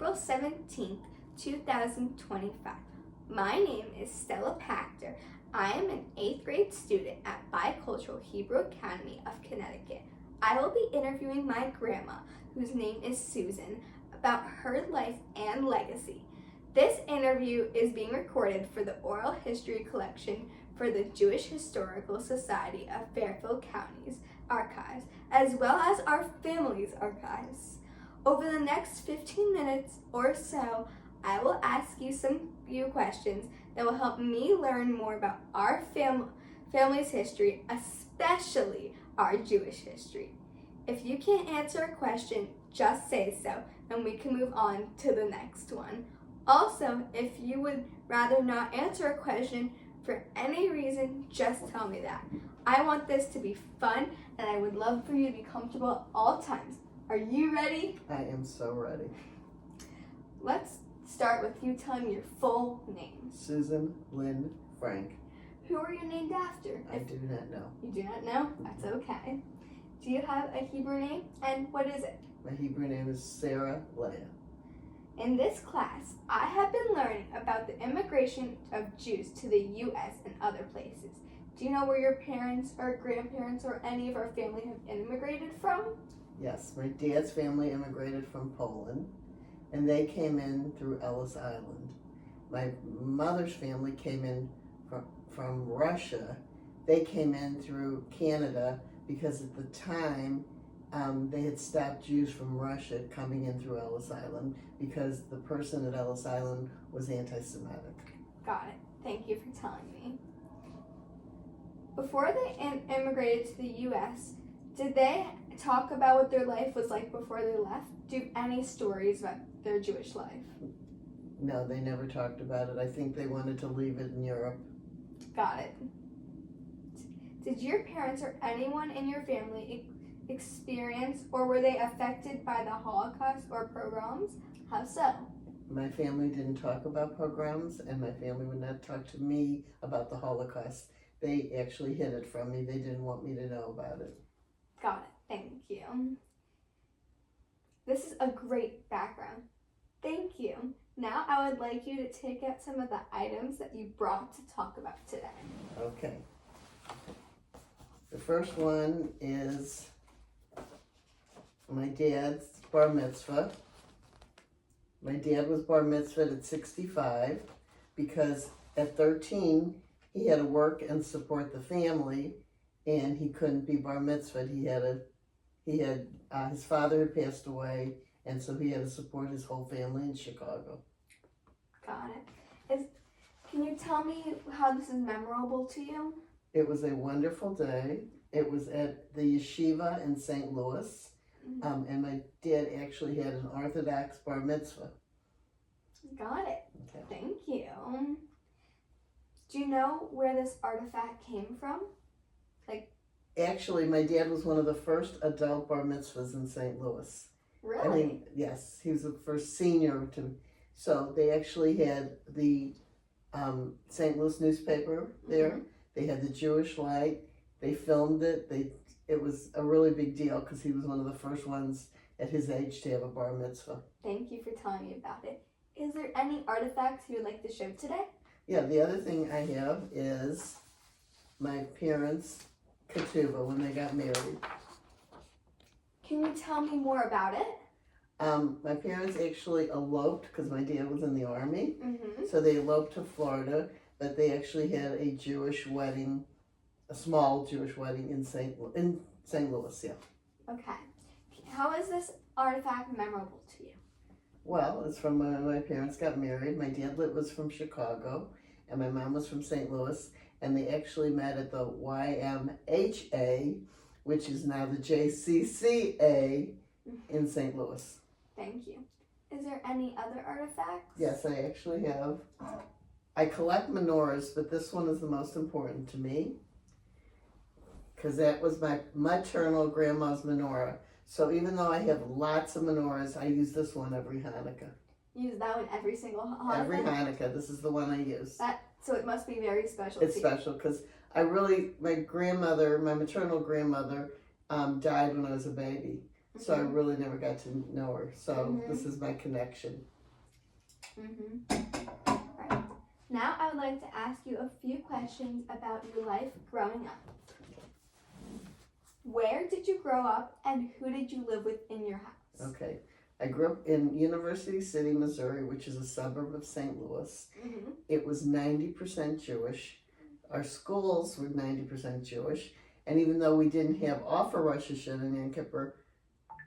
April 17th, 2025. My name is Stella Pachter. I am an 8th grade student at Bicultural Hebrew Academy of Connecticut. I will be interviewing my grandma, whose name is Susan, about her life and legacy. This interview is being recorded for the oral history collection for the Jewish Historical Society of Fairfield County's archives, as well as our family's archives. Over the next 15 minutes or so, I will ask you some few questions that will help me learn more about our family's history, especially our Jewish history. If you can't answer a question, just say so, and we can move on to the next one. Also, if you would rather not answer a question for any reason, just tell me that. I want this to be fun, and I would love for you to be comfortable at all times. Are you ready? I am so ready. Let's start with you telling me your full name. Susan Lynn Frank. Who are you named after? I do not know. You do not know? That's okay. Do you have a Hebrew name, and what is it? My Hebrew name is Sarah Leah. In this class, I have been learning about the immigration of Jews to the U.S. and other places. Do you know where your parents or grandparents or any of our family have immigrated from? Yes, my dad's family immigrated from Poland, and they came in through Ellis Island. My mother's family came in from Russia. They came in through Canada because at the time they had stopped Jews from Russia coming in through Ellis Island because the person at Ellis Island was anti-Semitic. Got it. Thank you for telling me. Before they immigrated to the U.S., did they talk about what their life was like before they left? Do you have any stories about their Jewish life? No, they never talked about it. I think they wanted to leave it in Europe. Got it. Did your parents or anyone in your family experience or were they affected by the Holocaust or pogroms? How so? My family didn't talk about pogroms, and my family would not talk to me about the Holocaust. They actually hid it from me. They didn't want me to know about it. Got it. Thank you. This is a great background. Thank you. Now I would like you to take out some of the items that you brought to talk about today. Okay. The first one is my dad's bar mitzvah. My dad was bar mitzvahed at 65 because at 13 he had to work and support the family, and he couldn't be bar mitzvahed. His father had passed away, and so he had to support his whole family in Chicago. Got it. Can you tell me how this is memorable to you? It was a wonderful day. It was at the yeshiva in St. Louis, and my dad actually had an Orthodox bar mitzvah. Got it. Okay. Thank you. Do you know where this artifact came from? Actually, my dad was one of the first adult bar mitzvahs in St. Louis. Really? I mean, yes, he was the first senior to. So they actually had the St. Louis newspaper there. Mm-hmm. They had the Jewish Light. They filmed it. It was a really big deal because he was one of the first ones at his age to have a bar mitzvah. Thank you for telling me about it. Is there any artifacts you would like to show today? Yeah, the other thing I have is my parents' ketubah when they got married. Can you tell me more about it? My parents actually eloped because my dad was in the army. Mm-hmm. So they eloped to Florida, but they actually had a Jewish wedding, a small Jewish wedding in St. Louis, yeah. Okay. How is this artifact memorable to you? Well, it's from when my parents got married. My dad was from Chicago, and my mom was from St. Louis, and they actually met at the YMHA, which is now the JCCA in St. Louis. Thank you. Is there any other artifacts? Yes, I actually have. I collect menorahs, but this one is the most important to me because that was my maternal grandma's menorah. So even though I have lots of menorahs, I use this one every Hanukkah. You use that one every single Hanukkah? Every Hanukkah. This is the one I use. So it must be very special It's special because my maternal grandmother died when I was a baby. So I really never got to know her. So this is my connection. Right. Now I would like to ask you a few questions about your life growing up. Where did you grow up and who did you live with in your house? Okay. I grew up in University City, Missouri, which is a suburb of St. Louis. It was 90% Jewish. Our schools were 90% Jewish. And even though we didn't have off for Rosh Hashanah and Yom Kippur,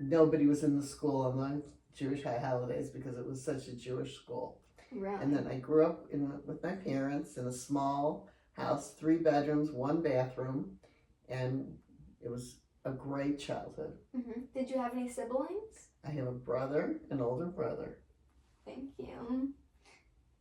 nobody was in the school on the Jewish high holidays because it was such a Jewish school. Right. And then I grew up with my parents in a small house, 3 bedrooms, 1 bathroom, and it was a great childhood. Did you have any siblings? I have a brother, an older brother. Thank you.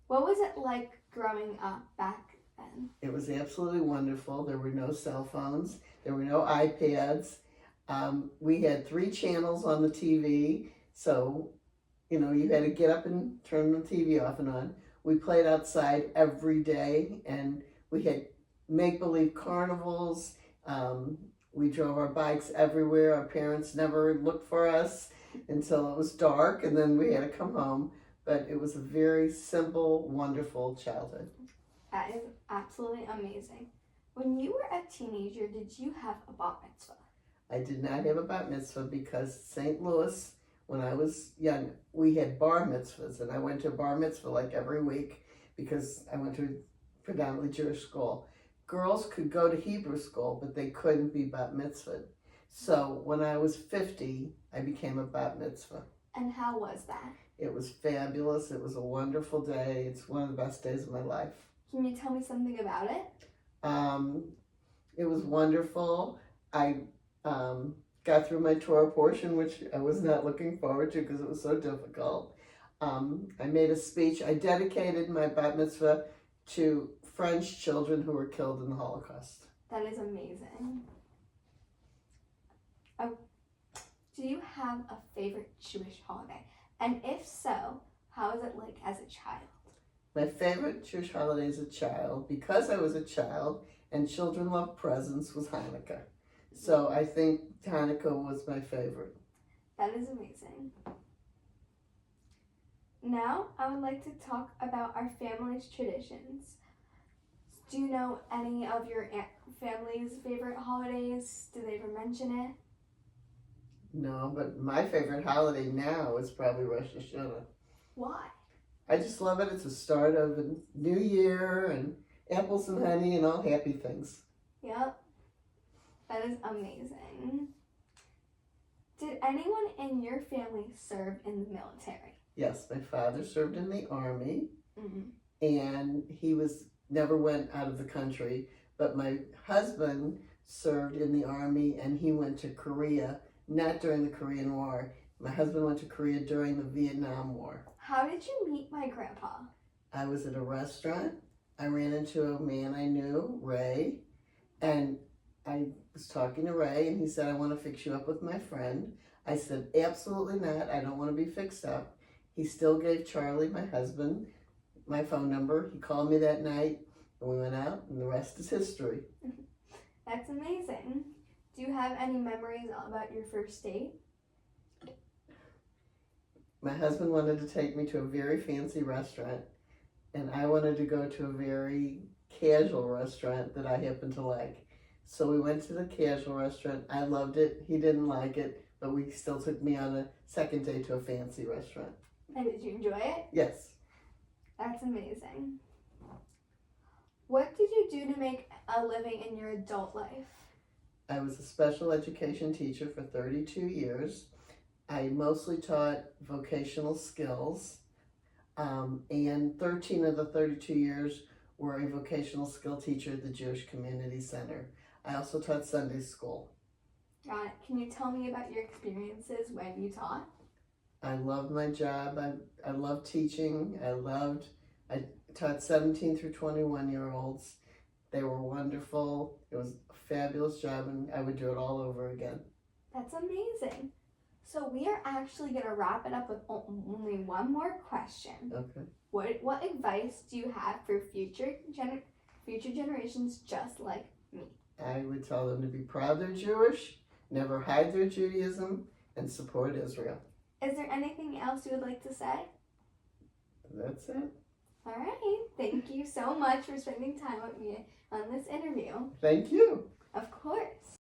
What was it like growing up back then? It was absolutely wonderful. There were no cell phones. There were no iPads. We had 3 channels on the TV, so you had to get up and turn the TV off and on. We played outside every day, and we had make-believe carnivals. We drove our bikes everywhere. Our parents never looked for us until it was dark, and then we had to come home. But it was a very simple, wonderful childhood. That is absolutely amazing. When you were a teenager, did you have a bat mitzvah? I did not have a bat mitzvah because St. Louis, when I was young, we had bar mitzvahs, and I went to a bar mitzvah like every week because I went to a predominantly Jewish school. Girls could go to Hebrew school, but they couldn't be bat mitzvahed. So when I was 50, I became a bat mitzvah. And how was that? It was fabulous. It was a wonderful day. It's one of the best days of my life. Can you tell me something about it? It was wonderful. I got through my Torah portion, which I was not looking forward to because it was so difficult. I made a speech. I dedicated my bat mitzvah to French children who were killed in the Holocaust. That is amazing. Do you have a favorite Jewish holiday? And if so, how is it like as a child? My favorite Jewish holiday as a child, because I was a child and children love presents, was Hanukkah. So I think Hanukkah was my favorite. That is amazing. Now I would like to talk about our family's traditions. Do you know any of your family's favorite holidays? Did they ever mention it? No, but my favorite holiday now is probably Rosh Hashanah. Why? I just love it. It's the start of a new year and apples and honey and all happy things. Yep. That is amazing. Did anyone in your family serve in the military? Yes, my father served in the Army, and he never went out of the country, but my husband served in the Army, and he went to Korea, not during the Korean War. My husband went to Korea during the Vietnam War. How did you meet my grandpa? I was at a restaurant. I ran into a man I knew, Ray, and I was talking to Ray, and he said, I want to fix you up with my friend. I said, absolutely not. I don't want to be fixed up. He still gave Charlie, my husband, my phone number. He called me that night, and we went out, and the rest is history. That's amazing. Do you have any memories about your first date? My husband wanted to take me to a very fancy restaurant, and I wanted to go to a very casual restaurant that I happened to like. So we went to the casual restaurant. I loved it. He didn't like it, but he still took me on a second date to a fancy restaurant. And did you enjoy it? Yes. That's amazing. What did you do to make a living in your adult life? I was a special education teacher for 32 years. I mostly taught vocational skills, and 13 of the 32 years were a vocational skill teacher at the Jewish Community Center. I also taught Sunday school. Got it. Can you tell me about your experiences when you taught? I loved my job. I loved teaching. I taught 17 through 21-year-olds. They were wonderful. It was a fabulous job, and I would do it all over again. That's amazing. So we are actually going to wrap it up with only one more question. Okay. What advice do you have for future generations just like me? I would tell them to be proud they're Jewish, never hide their Judaism, and support Israel. Is there anything else you would like to say? That's it. All right. Thank you so much for spending time with me on this interview. Thank you. Of course.